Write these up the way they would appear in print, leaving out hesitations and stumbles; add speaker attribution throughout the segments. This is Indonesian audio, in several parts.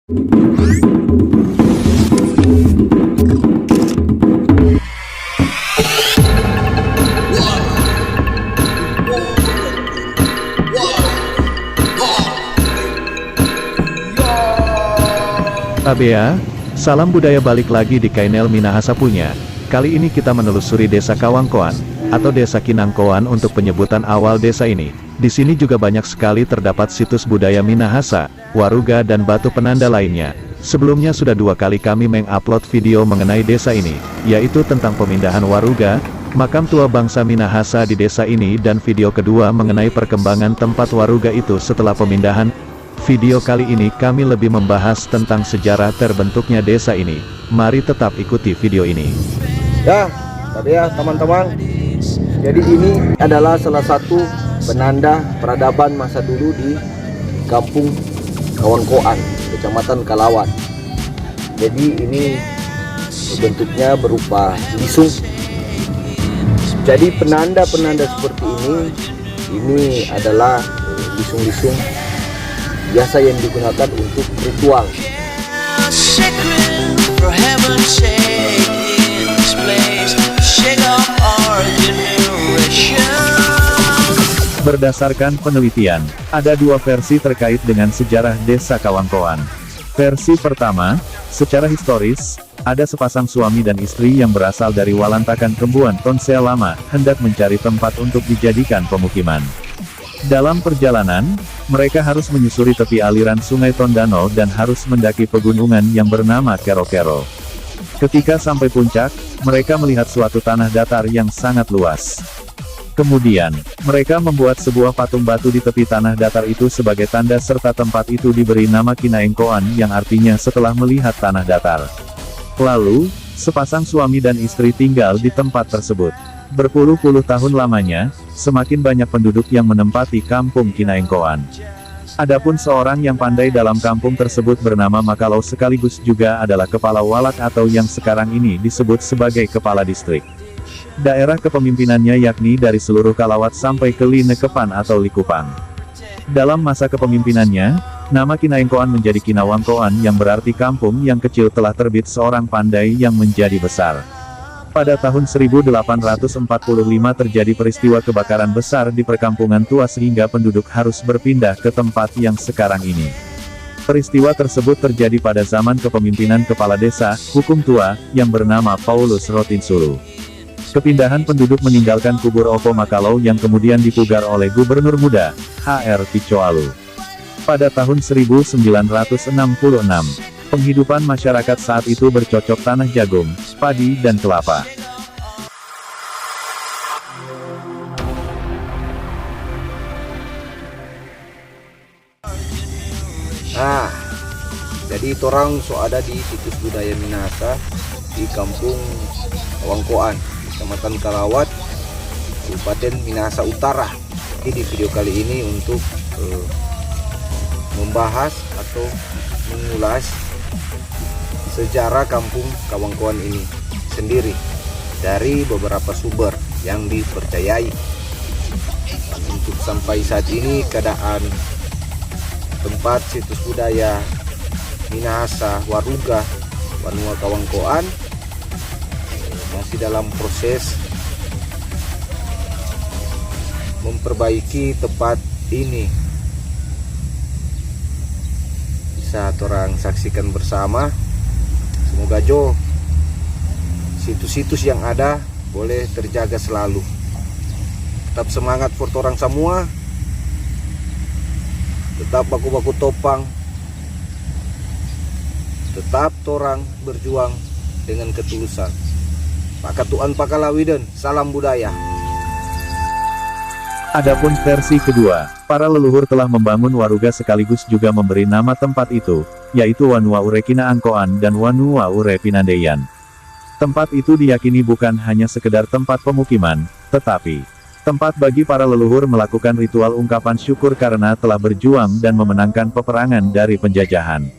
Speaker 1: Tabea, salam budaya balik lagi di Channel Minahasa punya. Kali ini kita menelusuri desa Kawangkoan, atau desa Kinangkoan untuk penyebutan awal desa ini. Di sini juga banyak sekali terdapat situs budaya Minahasa, Waruga dan batu penanda lainnya. Sebelumnya sudah 2 kali kami mengupload video mengenai desa ini, yaitu tentang pemindahan Waruga, makam tua bangsa Minahasa di desa ini, dan video kedua mengenai perkembangan tempat Waruga itu setelah pemindahan. Video kali ini kami lebih membahas tentang sejarah terbentuknya desa ini. Mari tetap ikuti video ini.
Speaker 2: Ya, tapi ya teman-teman, jadi ini adalah salah satu penanda peradaban masa dulu di Kampung Kawangkoan, Kecamatan Kalawat. Jadi ini bentuknya berupa lisung. Jadi penanda-penanda seperti ini adalah lisung-lisung biasa yang digunakan untuk ritual.
Speaker 1: Berdasarkan penelitian, ada 2 versi terkait dengan sejarah desa Kawangkoan. Versi pertama, secara historis, ada sepasang suami dan istri yang berasal dari Walantakan Kembuan Tonsel Lama, hendak mencari tempat untuk dijadikan pemukiman. Dalam perjalanan, mereka harus menyusuri tepi aliran sungai Tondano dan harus mendaki pegunungan yang bernama Kero-Kero. Ketika sampai puncak, mereka melihat suatu tanah datar yang sangat luas. Kemudian, mereka membuat sebuah patung batu di tepi tanah datar itu sebagai tanda serta tempat itu diberi nama Kinaengkoan yang artinya setelah melihat tanah datar. Lalu, sepasang suami dan istri tinggal di tempat tersebut. Berpuluh-puluh tahun lamanya, semakin banyak penduduk yang menempati kampung Kinaengkoan. Adapun seorang yang pandai dalam kampung tersebut bernama Makalau sekaligus juga adalah kepala walak atau yang sekarang ini disebut sebagai kepala distrik. Daerah kepemimpinannya yakni dari seluruh Kalawat sampai ke Linekepan atau Likupang. Dalam masa kepemimpinannya, nama Kinaengkoan menjadi Kinawangkoan yang berarti kampung yang kecil telah terbit seorang pandai yang menjadi besar. Pada tahun 1845 terjadi peristiwa kebakaran besar di perkampungan tua sehingga penduduk harus berpindah ke tempat yang sekarang ini. Peristiwa tersebut terjadi pada zaman kepemimpinan kepala desa, hukum tua, yang bernama Paulus Rotinsulu. Kepindahan penduduk meninggalkan kubur Opo Makalau yang kemudian dipugar oleh gubernur muda, H.R. Picoalu. Pada tahun 1966, penghidupan masyarakat saat itu bercocok tanah jagung, padi dan kelapa.
Speaker 2: Nah, jadi orang ada di situs budaya Minahasa di Kampung Kawangkoan, Kecamatan Kalawat, Kabupaten Minahasa Utara. Jadi di video kali ini untuk membahas atau mengulas sejarah Kampung Kawangkoan ini sendiri dari beberapa sumber yang dipercayai. Untuk sampai saat ini keadaan tempat situs budaya Minahasa Waruga Wanua Kawangkoan masih dalam proses memperbaiki tempat ini. Bisa orang saksikan bersama. Semoga situs-situs yang ada boleh terjaga selalu. Tetap semangat buat orang semua. Tetap baku-baku topang. Tetap orang berjuang dengan ketulusan. Pakatuan Pakalawiden, salam budaya.
Speaker 1: Adapun versi kedua, para leluhur telah membangun Waruga sekaligus juga memberi nama tempat itu, yaitu Wanua Ure Kinaangkoan dan Wanua Ure Pinandeyan. Tempat itu diyakini bukan hanya sekedar tempat pemukiman, tetapi tempat bagi para leluhur melakukan ritual ungkapan syukur karena telah berjuang dan memenangkan peperangan dari penjajahan.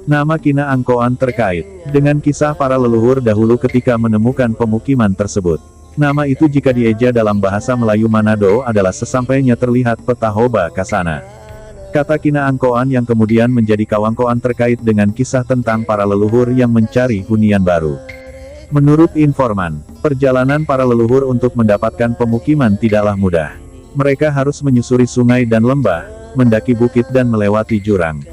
Speaker 1: Nama Kinaangkoan terkait dengan kisah para leluhur dahulu ketika menemukan pemukiman tersebut. Nama itu jika dieja dalam bahasa Melayu Manado adalah sesampainya terlihat peta Hoba Kasana. Kata Kina Angkoan yang kemudian menjadi Kawangkoan terkait dengan kisah tentang para leluhur yang mencari hunian baru. Menurut informan, perjalanan para leluhur untuk mendapatkan pemukiman tidaklah mudah. Mereka harus menyusuri sungai dan lembah, mendaki bukit dan melewati jurang.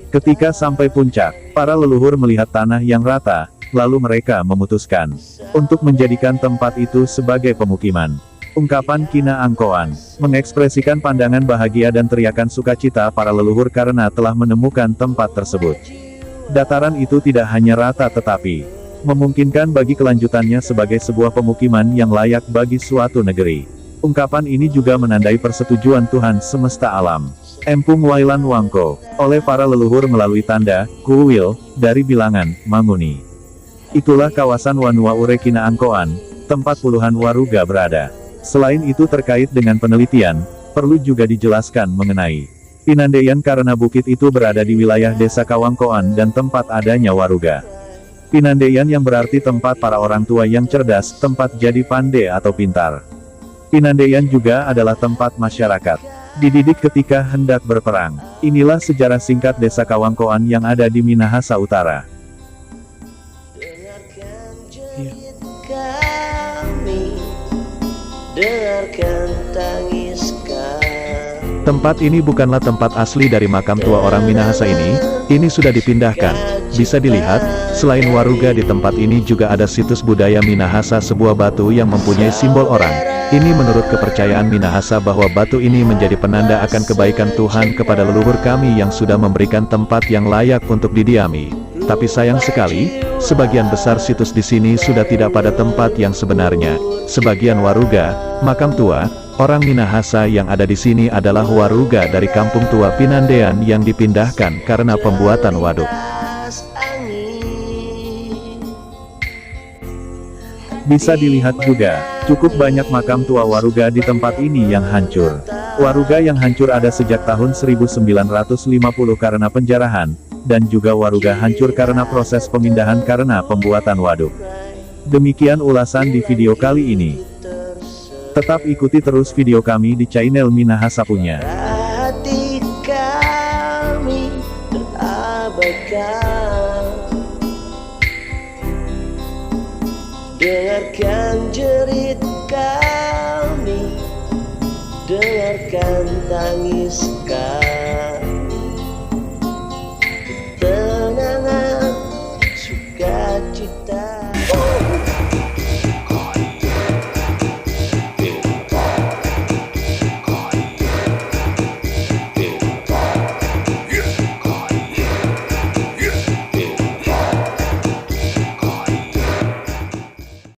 Speaker 1: Ketika sampai puncak, para leluhur melihat tanah yang rata, lalu mereka memutuskan untuk menjadikan tempat itu sebagai pemukiman. Ungkapan Kina Angkoan mengekspresikan pandangan bahagia dan teriakan sukacita para leluhur karena telah menemukan tempat tersebut. Dataran itu tidak hanya rata tetapi memungkinkan bagi kelanjutannya sebagai sebuah pemukiman yang layak bagi suatu negeri. Ungkapan ini juga menandai persetujuan Tuhan semesta alam. Empung Wailan Wangko, oleh para leluhur melalui tanda, kuil, dari bilangan, Manguni. Itulah kawasan Wanua Ure Kina Angkoan, tempat puluhan waruga berada. Selain itu terkait dengan penelitian, perlu juga dijelaskan mengenai Pinandaian karena bukit itu berada di wilayah desa Kawangkoan dan tempat adanya waruga. Pinandaian yang berarti tempat para orang tua yang cerdas, tempat jadi pandai atau pintar. Pinandaian juga adalah tempat masyarakat dididik ketika hendak berperang. Inilah sejarah singkat desa Kawangkoan yang ada di Minahasa Utara.
Speaker 3: Dengarkan tangis kami.
Speaker 4: Tempat ini bukanlah tempat asli dari makam tua orang Minahasa ini sudah dipindahkan. Bisa dilihat, selain waruga di tempat ini juga ada situs budaya Minahasa, sebuah batu yang mempunyai simbol orang. Ini menurut kepercayaan Minahasa bahwa batu ini menjadi penanda akan kebaikan Tuhan kepada leluhur kami yang sudah memberikan tempat yang layak untuk didiami. Tapi sayang sekali, sebagian besar situs di sini sudah tidak pada tempat yang sebenarnya. Sebagian waruga, makam tua, orang Minahasa yang ada di sini adalah waruga dari kampung tua Pinandaian yang dipindahkan karena pembuatan waduk.
Speaker 1: Bisa dilihat juga, cukup banyak makam tua waruga di tempat ini yang hancur. Waruga yang hancur ada sejak tahun 1950 karena penjarahan, dan juga waruga hancur karena proses pemindahan karena pembuatan waduk. Demikian ulasan di video kali ini. Tetap ikuti terus video kami di channel Minahasa Punya.
Speaker 3: Hati kami terabaikan. Dengarkan jerit kami, dengarkan tangis kami.